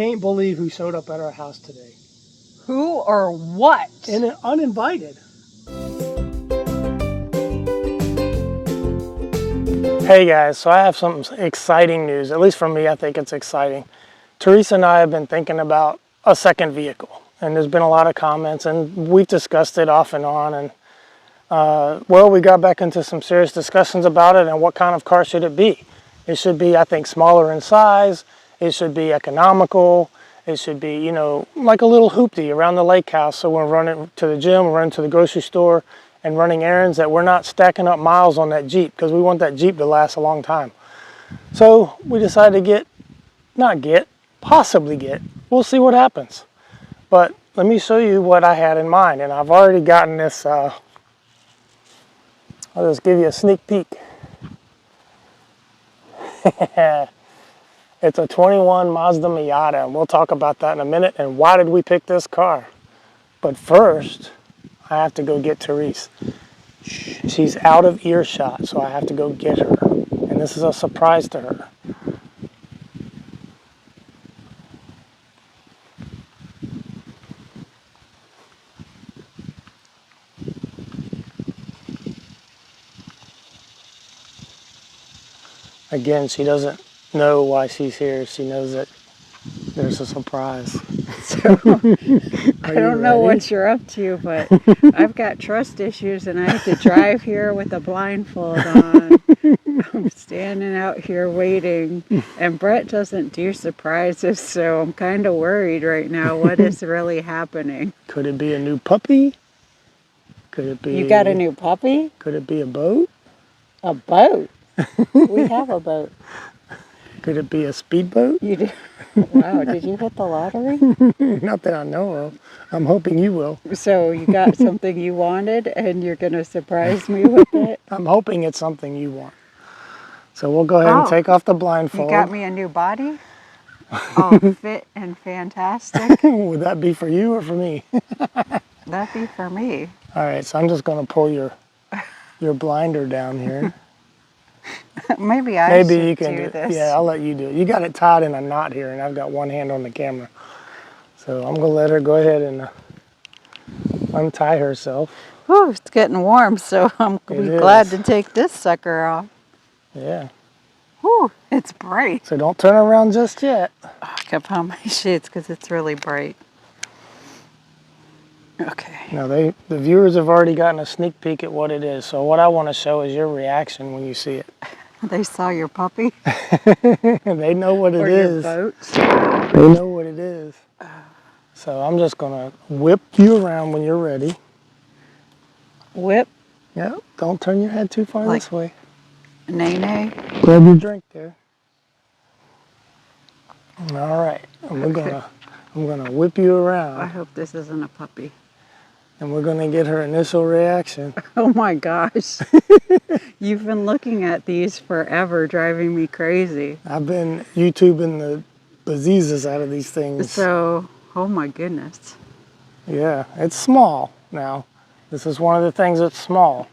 can't believe who showed up at our house today. Who or what? And uninvited. Hey guys, so I have some exciting news. At least for me, I think it's exciting. Therese and I have been thinking about a second vehicle, and there's been a lot of comments, and we've discussed it off and on, and well, we got back into some serious discussions about it and what kind of car should it be. It should be, I think, smaller in size. It should be economical. It should be, you know, like a little hoopty around the lake house. So we're running to the gym, we're running to the grocery store and running errands, that we're not stacking up miles on that Jeep, because we want that Jeep to last a long time. So we decided to possibly get, we'll see what happens. But let me show you what I had in mind. And I've already gotten this, I'll just give you a sneak peek. It's a 21 Mazda Miata, and we'll talk about that in a minute, and why did we pick this car. But first, I have to go get Therese. She's out of earshot, so I have to go get her. And this is a surprise to her. Again, she doesn't know why she's here. She knows that there's a surprise. So, I don't know what you're up to, but I've got trust issues and I have to drive here with a blindfold on. I'm standing out here waiting, and Brett doesn't do surprises, so I'm kind of worried right now. What is really happening? Could it be a new puppy? Could it be... You got a new puppy? Could it be a boat? A boat? We have a boat. Could it be a speedboat? You do? Wow, did you hit the lottery? Not that I know of. I'm hoping you will. So you got something you wanted and you're going to surprise me with it? I'm hoping it's something you want. So we'll go ahead and take off the blindfold. You got me a new body? All fit and fantastic? Would that be for you or for me? That'd be for me. All right, so I'm just going to pull your blinder down here. Maybe you can do this. Yeah, I'll let you do it. You got it tied in a knot here, and I've got one hand on the camera. So I'm going to let her go ahead and untie herself. Whew, it's getting warm, so I'm glad to take this sucker off. Yeah. Whew, it's bright. So don't turn around just yet. Oh, I got to put on my shades because it's really bright. Okay. Now the viewers have already gotten a sneak peek at what it is. So what I want to show is your reaction when you see it. They saw your puppy? They know what it is. Or your boat? They know what it is. So I'm just going to whip you around when you're ready. Whip? Yep. Don't turn your head too far this way. Nay-nay? Grab your drink there. All right. And I'm gonna whip you around. I hope this isn't a puppy. And we're gonna get her initial reaction. Oh my gosh. You've been looking at these forever, driving me crazy. I've been YouTubing the bejesus out of these things. So, oh my goodness. Yeah, it's small now. This is one of the things that's small.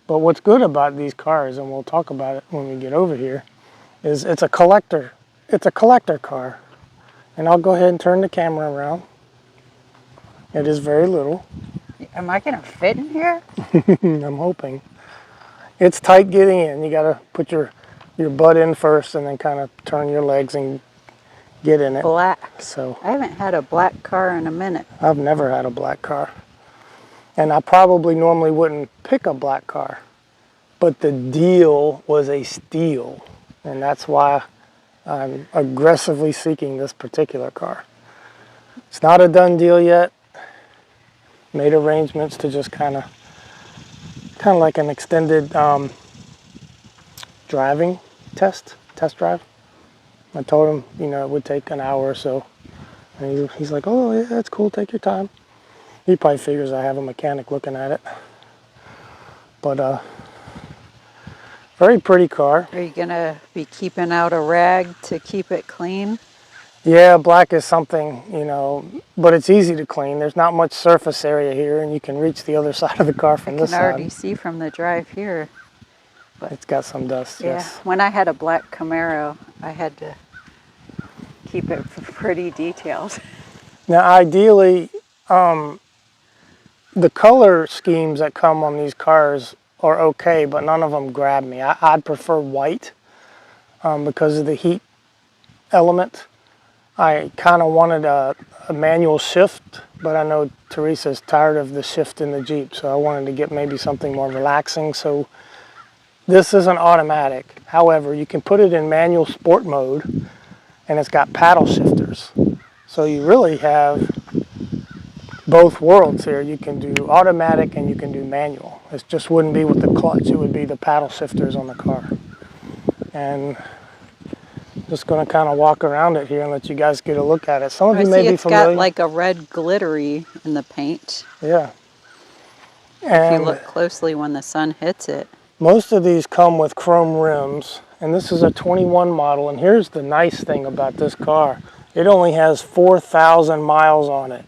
But what's good about these cars, and we'll talk about it when we get over here, is it's a collector. It's a collector car. And I'll go ahead and turn the camera around. It is very little. Am I gonna fit in here? I'm hoping. It's tight getting in. You gotta put your butt in first and then kind of turn your legs and get in it. Black. So I haven't had a black car in a minute. I've never had a black car. And I probably normally wouldn't pick a black car. But the deal was a steal. And that's why I'm aggressively seeking this particular car. It's not a done deal yet. Made arrangements to just kind of like an extended driving test drive. I told him, you know, it would take an hour or so. And he's like, oh yeah, that's cool, take your time. He probably figures I have a mechanic looking at it. But very pretty car. Are you gonna be keeping out a rag to keep it clean? Yeah, black is something, you know, but it's easy to clean. There's not much surface area here, and you can reach the other side of the car from this side. I can already see from the drive here. But it's got some dust, yeah. Yes. When I had a black Camaro, I had to keep it pretty detailed. Now, ideally, the color schemes that come on these cars are okay, but none of them grab me. I'd prefer white because of the heat element. I kind of wanted a manual shift, but I know Teresa's tired of the shift in the Jeep, so I wanted to get maybe something more relaxing. So this isn't automatic. However, you can put it in manual sport mode, and it's got paddle shifters. So you really have both worlds here. You can do automatic and you can do manual. It just wouldn't be with the clutch. It would be the paddle shifters on the car. And just going to kind of walk around it here and let you guys get a look at it. Some of I you may see be it's familiar. got like a red glittery in the paint. Yeah. If And you look closely when the sun hits it. most of these come with chrome rims, and this is a 21 model. And here's the nice thing about this car. It only has 4,000 miles on it.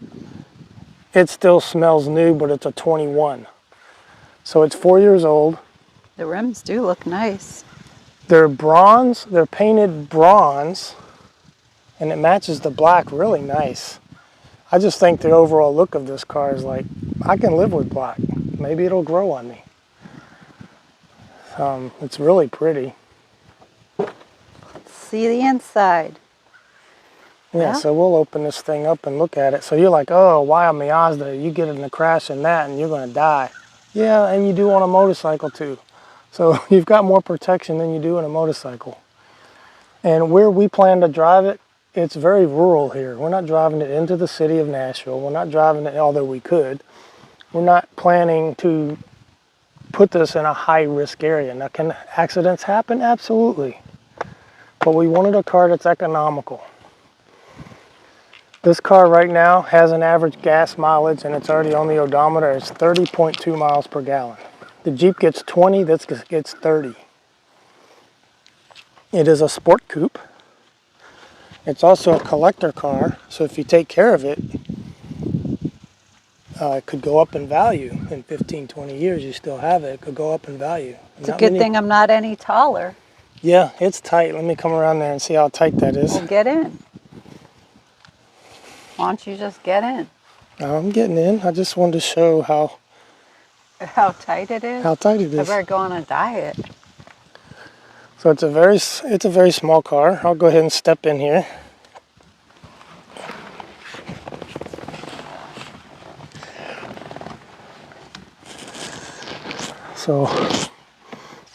It still smells new, but it's a 21. So it's 4 years old. The rims do look nice. They're bronze, they're painted bronze, and it matches the black really nice. I just think the overall look of this car is like, I can live with black. Maybe it'll grow on me. It's really pretty. See the inside. Yeah, so we'll open this thing up and look at it. So you're like, oh, why a Mazda? You get in a crash in that and you're going to die. Yeah, and you do on a motorcycle too. So you've got more protection than you do in a motorcycle. And where we plan to drive it, it's very rural here. We're not driving it into the city of Nashville. We're not driving it, although we could. We're not planning to put this in a high-risk area. Now, can accidents happen? Absolutely. But we wanted a car that's economical. This car right now has an average gas mileage, and it's already on the odometer. It's 30.2 miles per gallon. The Jeep gets 20, this gets 30. It is a sport coupe. It's also a collector car, so if you take care of it, it could go up in value. In 15, 20 years, you still have it. It could go up in value. It's a good thing I'm not any taller. Yeah, it's tight. Let me come around there and see how tight that is. Well, get in. Why don't you just get in? I'm getting in. I just wanted to show how tight it is? How tight it I is. better go on a diet. So it's a very small car. I'll go ahead and step in here. So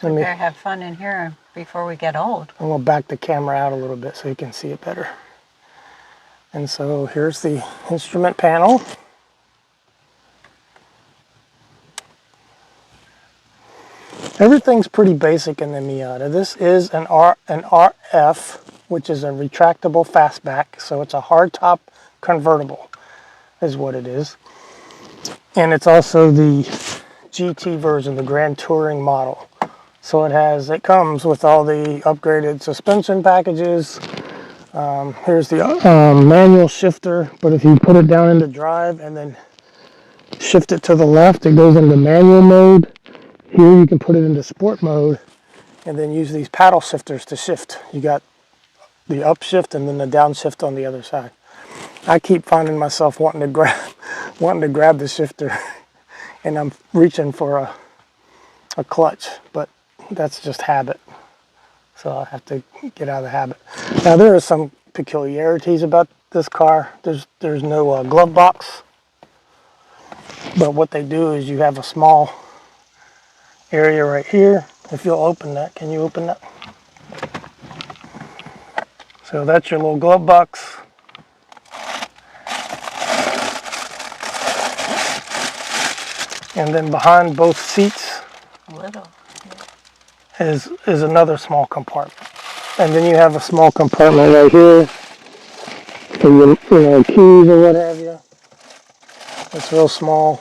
We better have fun in here before we get old. I'm gonna back the camera out a little bit so you can see it better. And so here's the instrument panel. Everything's pretty basic in the Miata. This is an RF, which is a retractable fastback, so it's a hardtop convertible, is what it is. And it's also the GT version, the Grand Touring model. So it comes with all the upgraded suspension packages. Here's the manual shifter, but if you put it down into drive and then shift it to the left, it goes into manual mode. Here you can put it into sport mode and then use these paddle shifters to shift. You got the upshift and then the downshift on the other side. I keep finding myself wanting to grab the shifter and I'm reaching for a clutch, but that's just habit. So I have to get out of the habit. Now there are some peculiarities about this car. There's no glove box, but what they do is you have a small area right here. If you'll open that, can you open that? So that's your little glove box. And then behind both seats is another small compartment. And then you have a small compartment right here for your keys or what have you. It's real small.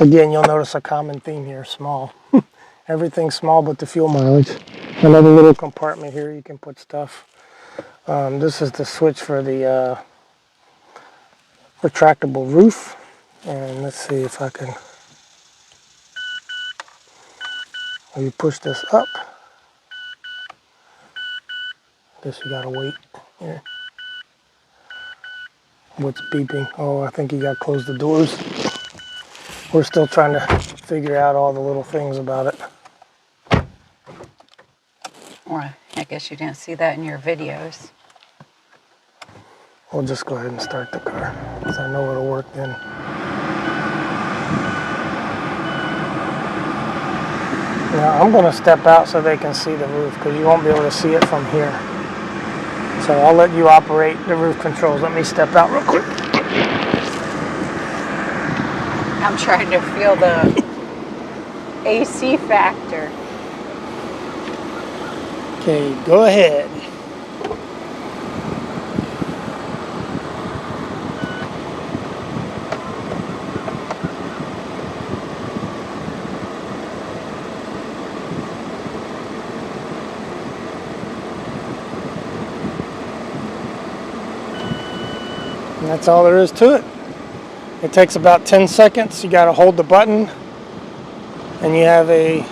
Again, you'll notice a common theme here, small. Everything's small but the fuel mileage. Another little compartment here you can put stuff. This is the switch for the retractable roof. And let's see if I can maybe push this up. Guess you gotta wait here. What's beeping? Oh, I think you got to close the doors. We're still trying to figure out all the little things about it. Or I guess you didn't see that in your videos. We'll just go ahead and start the car, because I know it'll work then. Now I'm going to step out so they can see the roof, because you won't be able to see it from here. So I'll let you operate the roof controls. Let me step out real quick. I'm trying to feel the AC factor. Okay, go ahead. And that's all there is to it. It takes about 10 seconds. You got to hold the button and you have a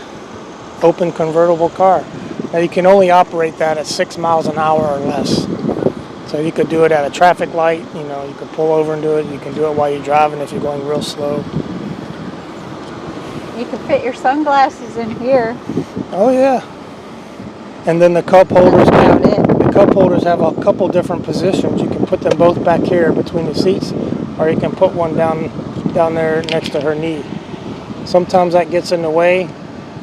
open convertible car. Now you can only operate that at 6 miles an hour or less. So you could do it at a traffic light, you know, you could pull over and do it. You can do it while you're driving if you're going real slow. You can fit your sunglasses in here. Oh yeah. And then the cup holders, That's about it. the cup holders have a couple different positions. You can put them both back here between the seats, or you can put one down there next to her knee. Sometimes that gets in the way.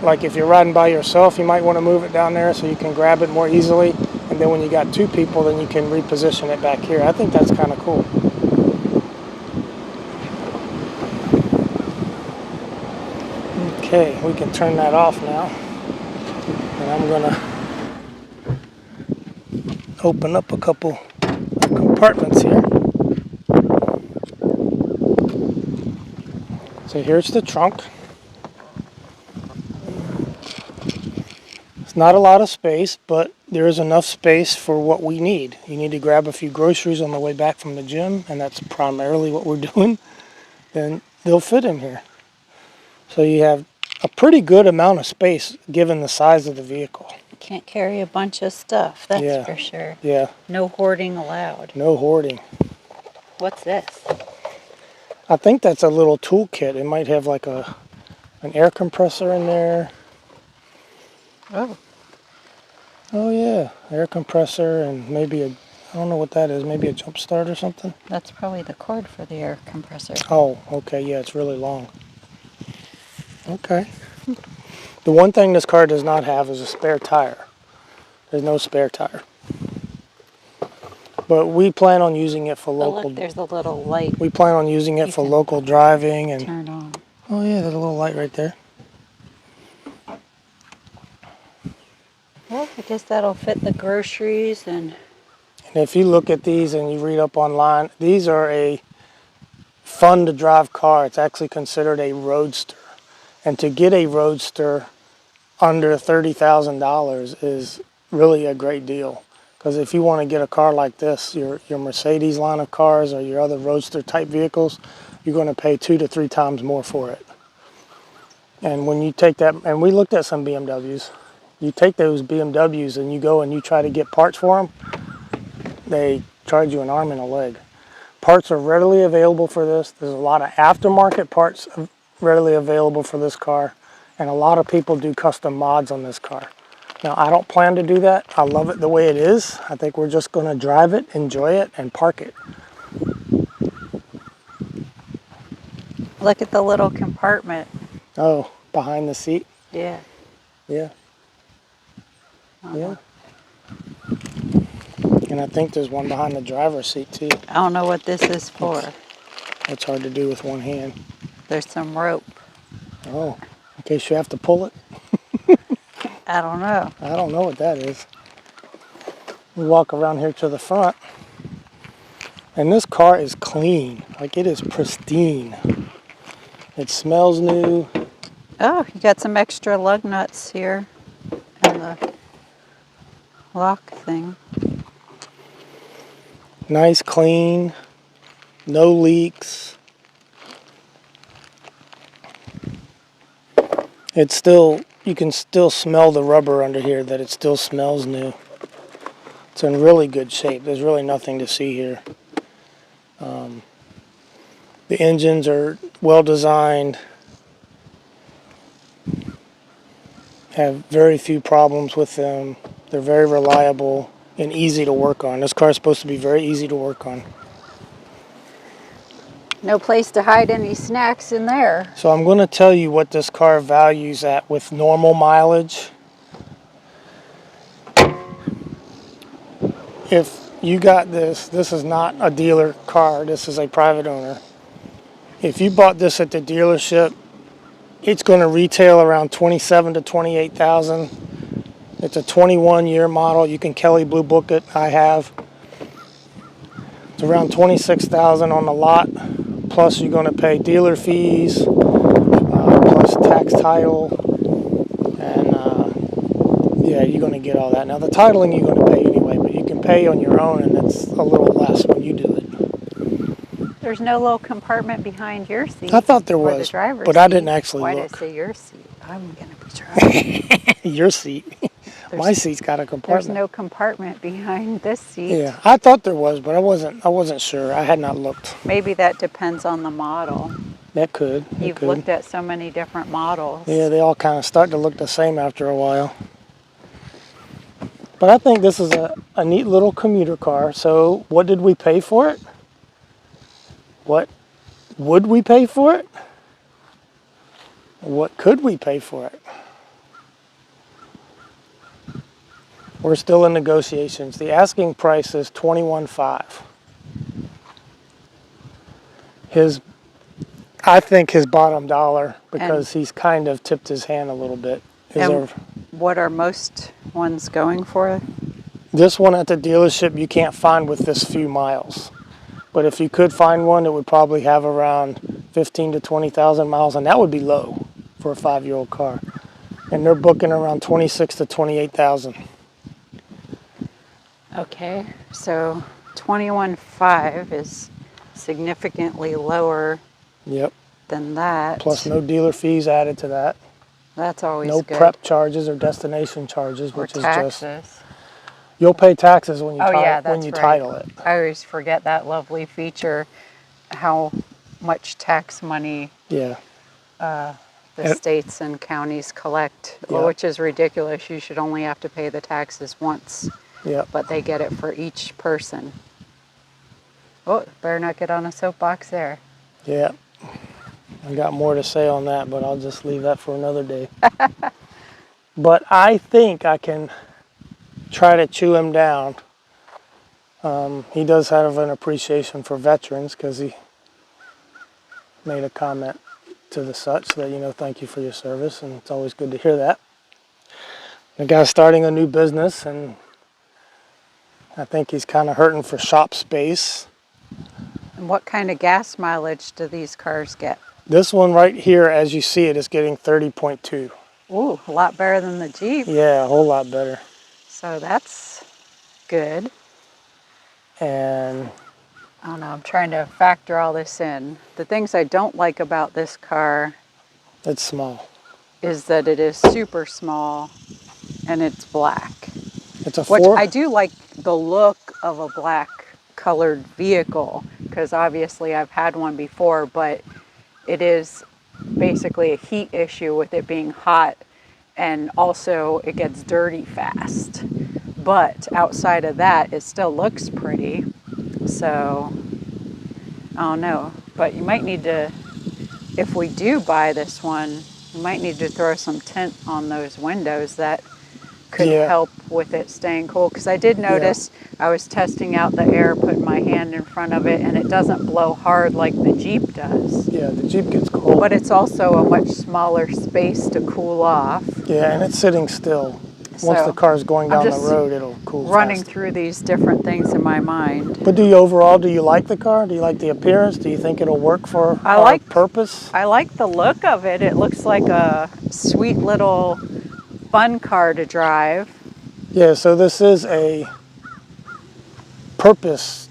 Like if you're riding by yourself, you might want to move it down there so you can grab it more easily. And then when you got two people, then you can reposition it back here. I think that's kind of cool. Okay, we can turn that off now. And I'm gonna open up a couple of compartments here. So here's the trunk. It's not a lot of space, but there is enough space for what we need. You need to grab a few groceries on the way back from the gym, and that's primarily what we're doing. Then they'll fit in here. So you have a pretty good amount of space given the size of the vehicle. Can't carry a bunch of stuff, that's Yeah. for sure. Yeah, No hoarding allowed. no hoarding. What's this? I think that's a little toolkit. It might have like an air compressor in there. Oh. Oh yeah, air compressor and maybe I don't know what that is, maybe a jump start or something. That's probably the cord for the air compressor. Oh, okay, yeah, it's really long. Okay. The one thing this car does not have is a spare tire. There's no spare tire. But we plan on using it for Oh, local. look, there's a little light. We plan on using it You for can local driving and. Turn on. Oh yeah, there's a little light right there. Well, I guess that'll fit the groceries and And if you look at these and you read up online, these are a fun to drive car. It's actually considered a roadster. And to get a roadster under $30,000 is really a great deal. Because if you want to get a car like this, your Mercedes line of cars or your other roadster type vehicles, you're going to pay 2 to 3 times more for it. And when you take that, and we looked at some BMWs, you take those BMWs and you go and you try to get parts for them, they charge you an arm and a leg. Parts are readily available for this. There's a lot of aftermarket parts readily available for this car, and a lot of people do custom mods on this car. Now, I don't plan to do that. I love it the way it is. I think we're just going to drive it, enjoy it, and park it. look at the little compartment. Oh, behind the seat? Yeah. Yeah. Yeah. And I think there's one behind the driver's seat too. I don't know what this is for. That's hard to do with one hand. There's some rope. Oh, in case you have to pull it. I don't know. I don't know what that is. We walk around here to the front, and this car is clean. Like, it is pristine. It smells new. Oh, you got some extra lug nuts here and the lock thing. Nice, clean, no leaks. It's still, you can still smell the rubber under here, that it still smells new. It's in really good shape. There's really nothing to see here. The engines are well designed, have very few problems with them. They're very reliable and easy to work on. This car is supposed to be very easy to work on. No place to hide any snacks in there. So I'm going to tell you what this car values at with normal mileage. If you got this is not a dealer car, this is a private owner. If you bought this at the dealership, it's going to retail around 27 to 28,000. It's a 21-year model. You can Kelly Blue Book it. I have. It's around 26,000 on the lot. Plus, you're going to pay dealer fees, plus tax title, and yeah, you're going to get all that. Now, the titling you're going to pay anyway, but you can pay on your own, and it's a little less when you do it. There's no little compartment behind your seat. I thought there was, but I didn't actually look. Why look. did I say your seat? I'm going to be driving. Your seat. My seat's got a compartment. There's no compartment behind this seat. Yeah, I thought there was, but I wasn't sure. I had not looked. Maybe that depends on the model. That could. You've looked at so many different models. Yeah, they all kind of start to look the same after a while. But I think this is a neat little commuter car. So what did we pay for it? What would we pay for it? What could we pay for it? We're still in negotiations. The asking price is $21,500. I think his bottom dollar, because he's kind of tipped his hand a little bit. What are most ones going for? This one at the dealership you can't find with this few miles. But if you could find one, it would probably have around 15 to 20,000 miles, and that would be low for a 5-year-old car. And they're booking around 26 to 28,000. Okay, so 21.5 is significantly lower than that. Plus no dealer fees added to that. That's always good. No prep charges or destination charges, or which taxes. is just... You'll pay taxes when you, title it. I always forget that lovely feature, how much tax money the states and counties collect, which is ridiculous. You should only have to pay the taxes once. But they get it for each person. Oh, better not get on a soapbox there. Yeah. I got more to say on that, but I'll just leave that for another day. But I think I can try to chew him down. He does have an appreciation for veterans because he made a comment to the such that, thank you for your service, and it's always good to hear that. The guy's starting a new business, and I think he's kind of hurting for shop space. And what kind of gas mileage do these cars get? This one right here, as you see it, is getting 30.2. Ooh, a lot better than the Jeep. Yeah, a whole lot better. So that's good. And I don't know, I'm trying to factor all this in. The things I don't like about this car... It's small. ...is that it is super small and it's black. It's a Which I do like the look of a black colored vehicle, because obviously I've had one before, but it is basically a heat issue with it being hot, and also it gets dirty fast. But outside of that, it still looks pretty. So I don't know, but you might need to, if we do buy this one, you might need to throw some tint on those windows. That could help with it staying cool, because I did notice I was testing out the air, putting my hand in front of it, and it doesn't blow hard like the Jeep does. Yeah, the Jeep gets cold. But it's also a much smaller space to cool off. Yeah, and it's sitting still. Once the car's going down the road, it'll cool running faster. Through these different things in my mind. But do you like the car? Do you like the appearance? Do you think it'll work for our purpose? I like the look of it. It looks like a sweet little fun car to drive. Yeah, so this is a purpose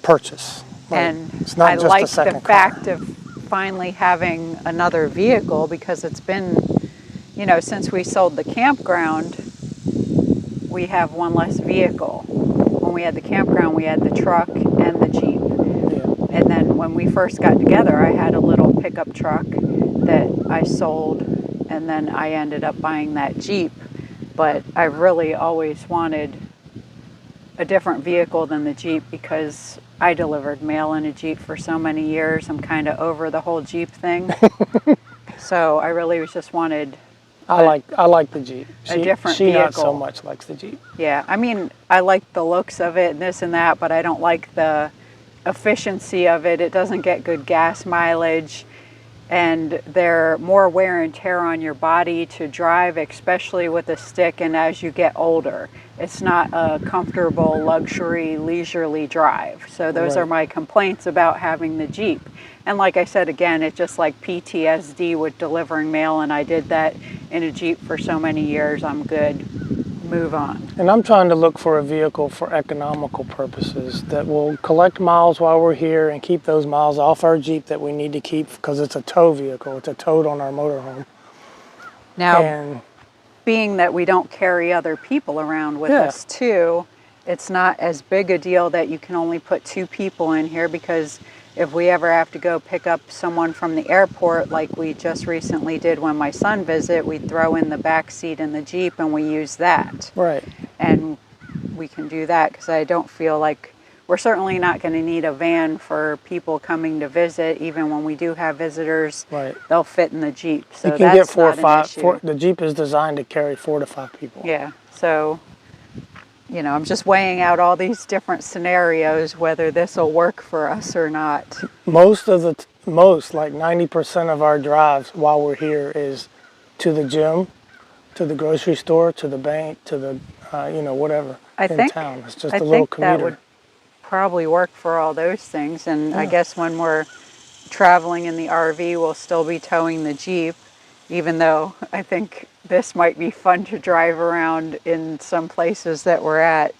purchase. And it's not I just like a second the fact of finally having another vehicle, because it's been, since we sold the campground, we have one less vehicle. When we had the campground, we had the truck and and the Jeep. Yeah. And then when we first got together, I had a little pickup truck that I sold, and then I ended up buying that Jeep. But I really always wanted a different vehicle than the Jeep because I delivered mail in a Jeep for so many years. I'm kind of over the whole Jeep thing. So I really just wanted I like the Jeep. a different she vehicle. not so much likes the Jeep. Yeah, I mean, I like the looks of it and this and that, but I don't like the efficiency of it. It doesn't get good gas mileage, and they're more wear and tear on your body to drive, especially with a stick, and as you get older. It's not a comfortable, luxury, leisurely drive. So those Right. are my complaints about having the Jeep. And like I said, again, it's just like PTSD with delivering mail, and I did that in a Jeep for so many years. I'm good. Move on. And I'm trying to look for a vehicle for economical purposes that will collect miles while we're here and keep those miles off our Jeep that we need to keep because it's a tow vehicle. It's a tow on our motorhome. Now, And being that we don't carry other people around with Yeah. us too, it's not as big a deal that you can only put 2 people in here, because if we ever have to go pick up someone from the airport, like we just recently did when my son visited, we throw in the back seat in the Jeep and we use that. right. And we can do that because I don't feel like we're certainly not going to need a van for people coming to visit. Even when we do have visitors, Right. they'll fit in the Jeep. So You can get that's 4 or not an 5. issue. The Jeep is designed to carry 4 to 5 people. Yeah, so, you know, I'm just weighing out all these different scenarios, whether this will work for us or not. Most, like 90% of our drives while we're here is to the gym, to the grocery store, to the bank, to the, whatever in town. It's just I a little think that commuter. would probably work for all those things. And I guess when we're traveling in the RV, we'll still be towing the Jeep, even though I think this might be fun to drive around in some places that we're at.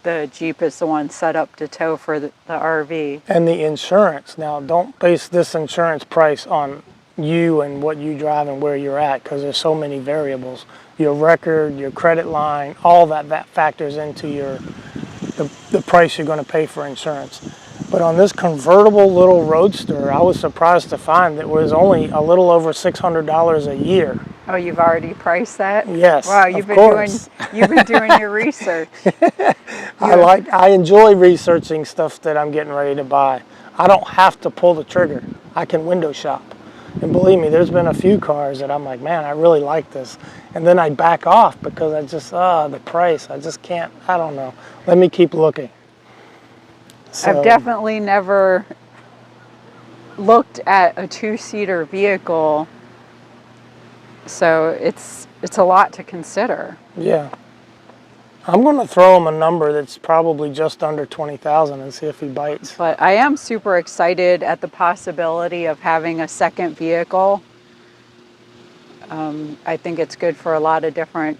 The Jeep is the one set up to tow for the RV. And the insurance. Now, don't base this insurance price on you and what you drive and where you're at, because there's so many variables. Your record, your credit line, all that factors into the price you're going to pay for insurance. But on this convertible little Roadster, I was surprised to find that it was only a little over $600 a year. Oh, you've already priced that? Yes, Wow, of course. you've been doing your research. I enjoy researching stuff that I'm getting ready to buy. I don't have to pull the trigger. I can window shop. And believe me, there's been a few cars that I'm like, man, I really like this. And then I back off because I just, the price, I just can't, I don't know. Let me keep looking. So, I've definitely never looked at a 2-seater vehicle, so it's a lot to consider. Yeah. I'm going to throw him a number that's probably just under 20,000 and see if he bites. But I am super excited at the possibility of having a second vehicle. I think it's good for a lot of different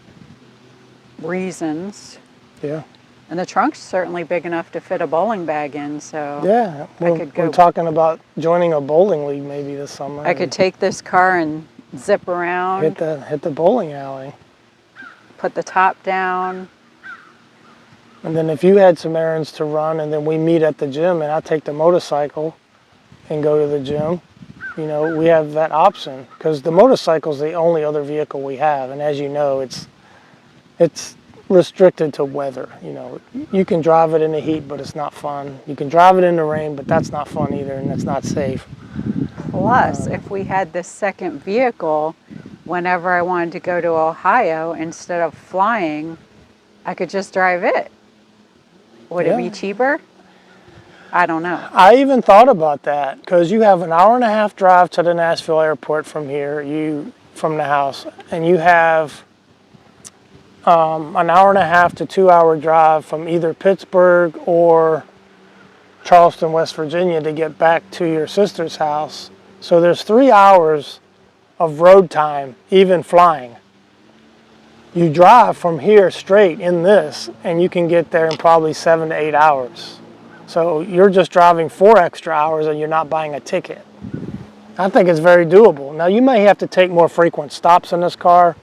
reasons. Yeah. And the trunk's certainly big enough to fit a bowling bag in, so Yeah. We're talking about joining a bowling league maybe this summer. I could take this car and zip around, hit the bowling alley. put the top down. And then if you had some errands to run and then we meet at the gym and I take the motorcycle and go to the gym, we have that option, because the motorcycle's the only other vehicle we have. And as you know, it's restricted to weather. You can drive it in the heat, but it's not fun. You can drive it in the rain, but that's not fun either, and it's not safe. Plus, if we had this second vehicle, whenever I wanted to go to Ohio, instead of flying, I could just drive it. Would it be cheaper? I don't know. I even thought about that, because you have an hour and a half drive to the Nashville airport from here, from the house, and you have an hour and a half to 2 hour drive from either Pittsburgh or Charleston, West Virginia to get back to your sister's house. So there's 3 hours of road time, even flying. You drive from here straight in this, and you can get there in probably 7 to 8 hours. So you're just driving 4 extra hours and you're not buying a ticket. I think it's very doable. Now you may have to take more frequent stops in this car,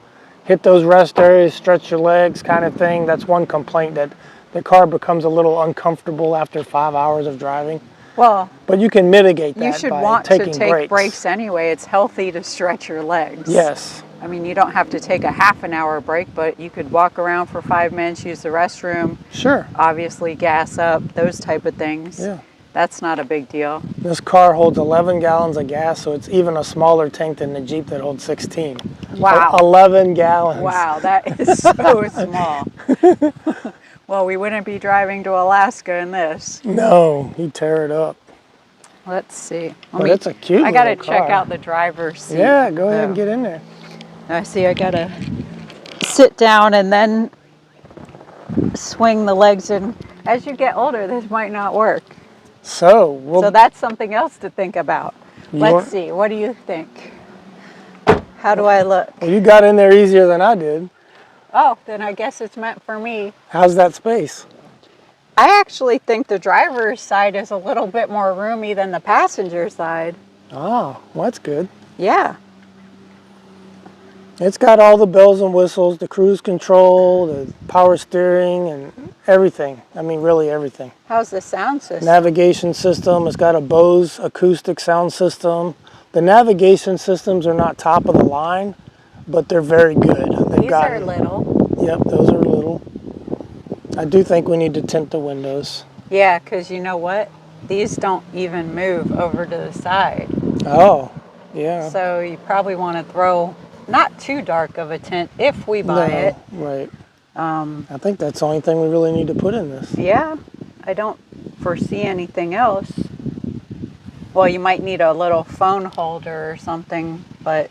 hit those rest areas, stretch your legs kind of thing. That's one complaint that the car becomes a little uncomfortable after 5 hours of driving. Well, But you can mitigate that you should by want taking to take breaks. breaks anyway. It's healthy to stretch your legs. Yes. I mean, you don't have to take a half an hour break, but you could walk around for 5 minutes, use the restroom. Sure. Obviously, gas up, those type of things. Yeah. That's not a big deal. This car holds 11 gallons of gas, so it's even a smaller tank than the Jeep that holds 16. Wow. 11 gallons. Wow, that is so small. Well, we wouldn't be driving to Alaska in this. No, he'd tear it up. Let's see. But it's a cute I gotta little check car. out the driver's seat. Yeah, go ahead and get in there. I see. I gotta sit down and then swing the legs. And as you get older, this might not work. So that's something else to think about. Let's see. What do you think? How do I look? Well, you got in there easier than I did. Oh, then I guess it's meant for me. How's that space? I actually think the driver's side is a little bit more roomy than the passenger side. Oh, well, that's good. Yeah. It's got all the bells and whistles, the cruise control, the power steering, and everything. I mean, really everything. How's the sound system? Navigation system. It's got a Bose acoustic sound system. The navigation systems are not top of the line, but they're very good. These are little. Yep, those are little. I do think we need to tint the windows. Yeah, because you know what? These don't even move over to the side. Oh, yeah. So you probably want to throw not too dark of a tint if we buy it. Right. I think that's the only thing we really need to put in this. Yeah, I don't foresee anything else. Well, you might need a little phone holder or something, but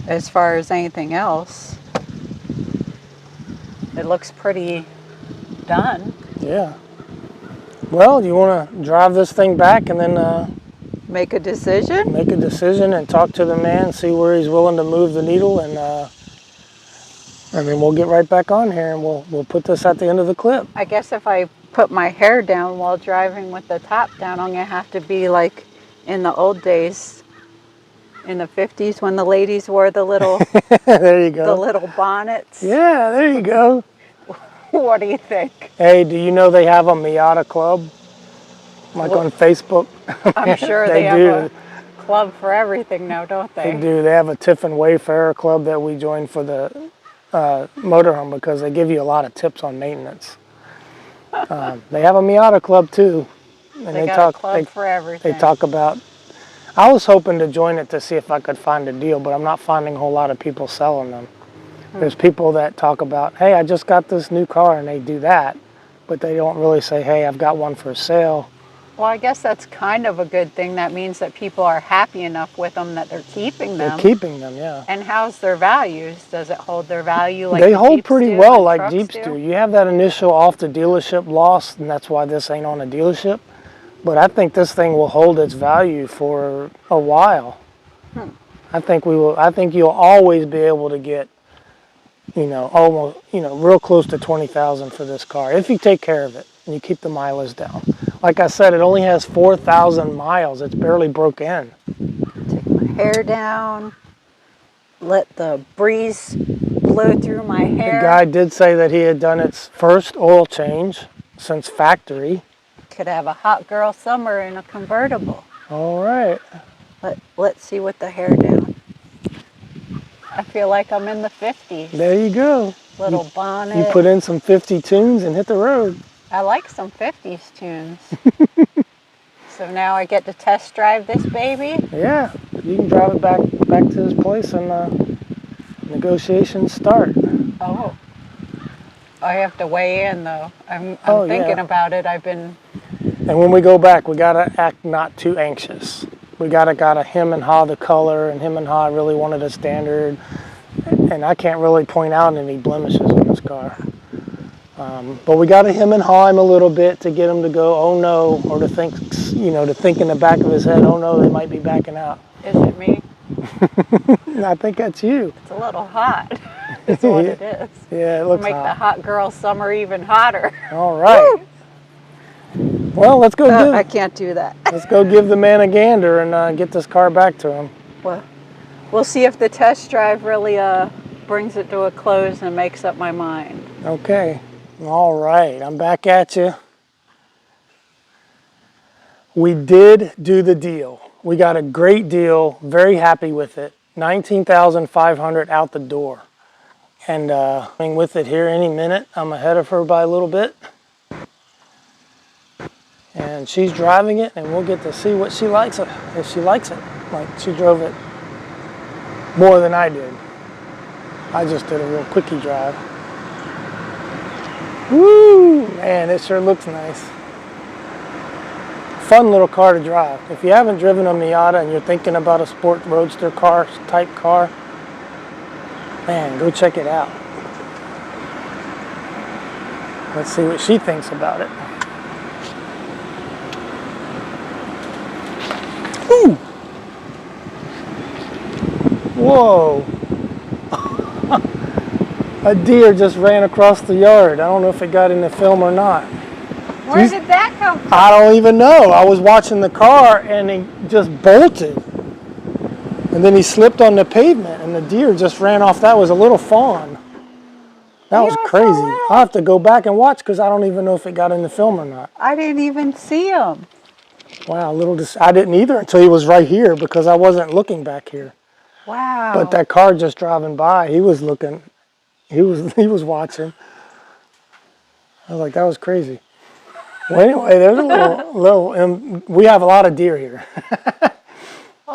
as far as anything else, it looks pretty done. Yeah. Well, you want to drive this thing back and then make a decision? Make a decision and talk to the man, see where he's willing to move the needle, and then we'll get right back on here and we'll put this at the end of the clip. I guess if I put my hair down while driving with the top down, I'm going to have to be like in the old days, in the 50s when the ladies wore the little there you go. The little bonnets. Yeah, there you go. What do you think? Hey, do you know they have a Miata club? Like on Facebook? I'm sure they have a club for everything now, don't they? They do. They have a Tiffin Wayfarer club that we joined for the motorhome because they give you a lot of tips on maintenance. They have a Miata club too. And they got a club for everything. They talk about, I was hoping to join it to see if I could find a deal, but I'm not finding a whole lot of people selling them. There's people that talk about, hey, I just got this new car, and they do that, but they don't really say, hey, I've got one for sale. Well, I guess that's kind of a good thing. That means that people are happy enough with them that they're keeping them. They're keeping them, yeah. And how's their values? Does it hold their value like they hold Jeeps pretty do well and like trucks Jeeps do? do. You have that initial off the dealership loss, and that's why this ain't on a dealership. But I think this thing will hold its value for a while. I think you'll always be able to get, almost, real close to 20,000 for this car if you take care of it and you keep the mileage down. Like I said, it only has 4,000 miles. It's barely broke in. Take my hair down. Let the breeze blow through my hair. The guy did say that he had done its first oil change since factory. Could have a hot girl summer in a convertible. All right. Let's see with the hair down. I feel like I'm in the 50s. There you go. Little bonnet. You put in some 50 tunes and hit the road. I like some 50s tunes. So now I get to test drive this baby? Yeah. You can drive it back to this place and negotiations start. Oh. I have to weigh in though. I'm thinking about it. And when we go back, we gotta act not too anxious. We gotta hem and haw the color, and hem and haw really wanted a standard. And I can't really point out any blemishes on this car. But we gotta hem and haw him a little bit to get him to go, oh no, or to think in the back of his head, oh no, they might be backing out. Is it me? I think that's you. It's a little hot. That's what it is. Yeah, it looks Make hot. the hot girl summer even hotter. All right. Well, let's go. I can't do that. Let's go give the man a gander and get this car back to him. Well, we'll see if the test drive really brings it to a close and makes up my mind. Okay. All right, I'm back at you. We did do the deal. We got a great deal, very happy with it. $19,500 out the door. And I'm with it here any minute. I'm ahead of her by a little bit. And she's driving it, and we'll get to see what she likes, if she likes it. Like, she drove it more than I did. I just did a real quickie drive. Woo! Man, it sure looks nice. Fun little car to drive. If you haven't driven a Miata and you're thinking about a sport roadster car type car, man, go check it out. Let's see what she thinks about it. Ooh. Whoa. A deer just ran across the yard. I don't know if it got in the film or not. Where did that come from? I don't even know. I was watching the car and he just bolted. And then he slipped on the pavement and the deer just ran off. That was a little fawn. That was crazy. I'll have to go back and watch because I don't even know if it got in the film or not. I didn't even see him. Wow, I didn't either until he was right here because I wasn't looking back here. Wow. But that car just driving by, he was looking, he was watching. I was like, that was crazy. Well, anyway, there's a little, we have a lot of deer here.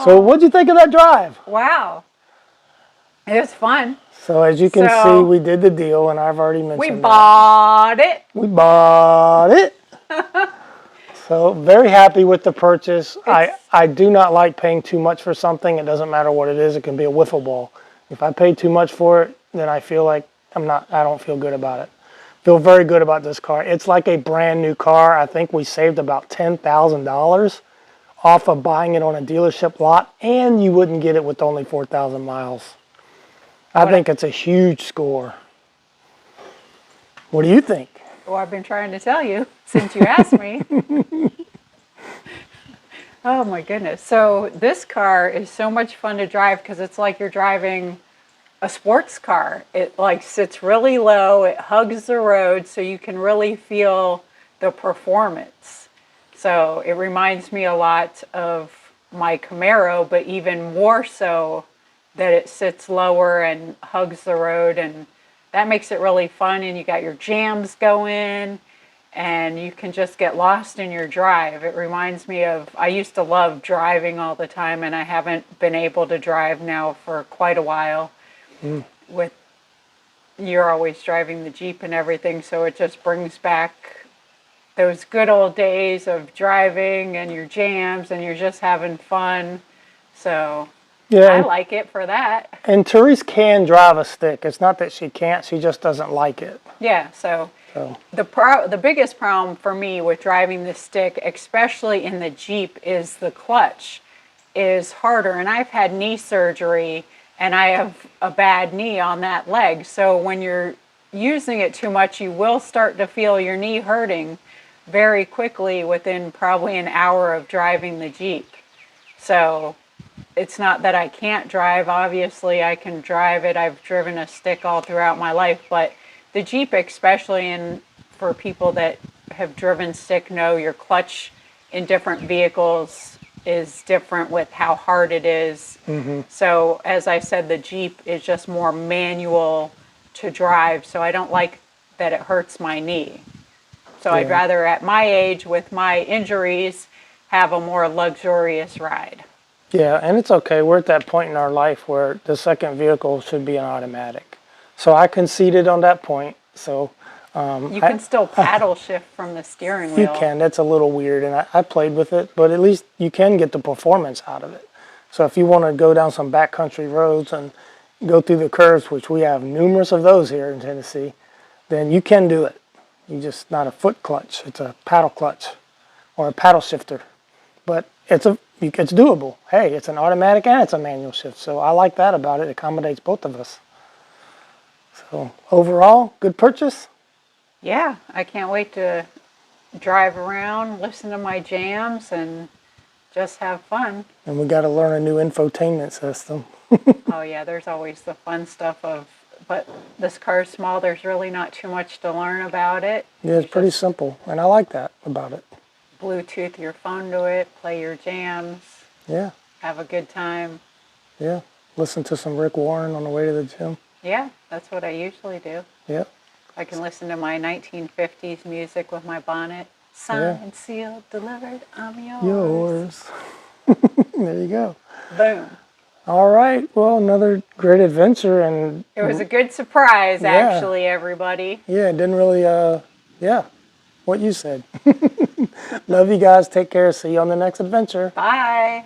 So what'd you think of that drive? Wow. It was fun. So as you can see, we did the deal, and I've already mentioned we bought it. We bought it. So very happy with the purchase. I do not like paying too much for something. It doesn't matter what it is. It can be a wiffle ball. If I pay too much for it, then I feel like I don't feel good about it. Feel very good about this car. It's like a brand new car. I think we saved about $10,000 off of buying it on a dealership lot, and you wouldn't get it with only 4,000 miles. I think it's a huge score. What do you think? Well, I've been trying to tell you since you asked me. Oh my goodness. So this car is so much fun to drive because it's like you're driving a sports car. It like sits really low, it hugs the road so you can really feel the performance. So it reminds me a lot of my Camaro, but even more so that it sits lower and hugs the road, and that makes it really fun. And you got your jams going and you can just get lost in your drive. It reminds me of, I used to love driving all the time, and I haven't been able to drive now for quite a while. With you're always driving the Jeep and everything, so it just brings back those good old days of driving and your jams and you're just having fun. So yeah, I like it for that. And Therese can drive a stick. It's not that she can't, she just doesn't like it. Yeah, so the biggest problem for me with driving the stick, especially in the Jeep, is the clutch is harder. And I've had knee surgery and I have a bad knee on that leg. So when you're using it too much, you will start to feel your knee hurting very quickly within probably an hour of driving the Jeep. So it's not that I can't drive. Obviously, I can drive it. I've driven a stick all throughout my life. But the Jeep, especially, and for people that have driven stick, know your clutch in different vehicles is different with how hard it is. So as I said, the Jeep is just more manual to drive. So I don't like that it hurts my knee. So I'd rather, at my age, with my injuries, have a more luxurious ride. Yeah, and it's okay. We're at that point in our life where the second vehicle should be an automatic. So I conceded on that point. So you can still paddle shift from the steering wheel. You can. That's a little weird, and I played with it, but at least you can get the performance out of it. So if you want to go down some backcountry roads and go through the curves, which we have numerous of those here in Tennessee, then you can do it. You just not a foot clutch. It's a paddle clutch or a paddle shifter. But it's doable. Hey, it's an automatic and it's a manual shift. So I like that about it. It accommodates both of us. So overall, good purchase. Yeah, I can't wait to drive around, listen to my jams, and just have fun. And we got to learn a new infotainment system. Oh yeah, there's always the fun stuff of but this car's small. There's really not too much to learn about it. Yeah, it's pretty simple, and I like that about it. Bluetooth your phone to it, play your jams, Yeah, have a good time. yeah. Listen to some Rick Warren on the way to the gym. Yeah, that's what I usually do. Yep. I can listen to my 1950s music with my bonnet. Signed, sealed, delivered, I'm yours. There you go. Boom. All right. Well, another great adventure, and It was a good surprise, Yeah. actually, everybody. yeah, it didn't really. Yeah, what you said. Love you guys. Take care. See you on the next adventure. Bye.